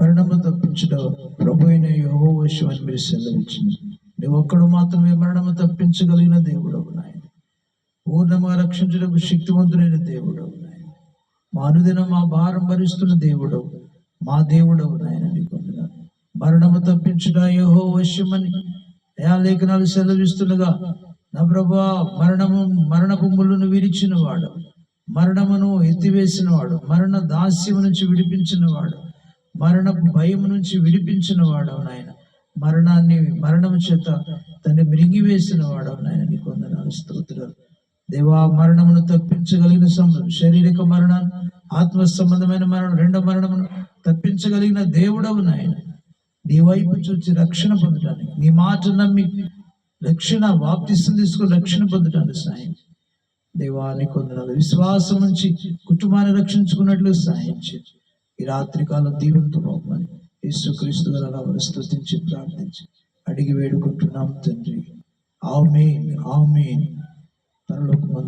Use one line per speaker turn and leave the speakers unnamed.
మరణము తప్పించడం ప్రభు అయిన యెహోవా వశం అని మీరు సెలవిచ్చింది. నువ్వు ఒక్కడు మాత్రమే మరణము తప్పించగలిగిన దేవుడవు నాయన. పూర్ణంగా రక్షించడానికి శక్తివంతుడైన దేవుడవు నాయన. మా అనుదినం మా భారం భరిస్తున్న దేవుడవు, మా దేవుడవు నాయన. నీకు వందనాలు. మరణము తప్పించుట యెహోవా వశమని లేఖనాలు సెలవిస్తుండగా, నా ప్రభువా, మరణపు ముళ్ళును విరిచిన వాడు, మరణమును ఎత్తివేసిన వాడు, మరణ దాస్యము నుంచి విడిపించిన వాడు, మరణపు భయము నుంచి విడిపించిన వాడు నాయన. మరణము చేత దాన్ని మృంగివేసిన వాడు నాయన. నీకు వందనాలు, స్తోత్రాలు దేవా. మరణమును తప్పించగలిగిన శారీరక మరణాన్ని, ఆత్మ సంబంధమైన మరణం, రెండో మరణమును తప్పించగలిగిన దేవుడవు నాయన. నీ వైపు చూచి రక్షణ పొందడానికి, నీ మాట నమ్మి రక్షణ బాప్తిసం తీసుకుని రక్షణ పొందడానికి సాయం దేవా. నీకు వందనాలు. విశ్వాసం నుంచి కుటుంబాన్ని రక్షించుకున్నట్లు సాయం చేయి. ఈ రాత్రి కాలం దీవెనతో పోమని యేసుక్రీస్తు గారి నామమున స్తుతించి ప్రార్థించి అడిగి వేడుకుంటున్నాం తండ్రి. ఆమేన్, ఆమేన్. పరలోకమందు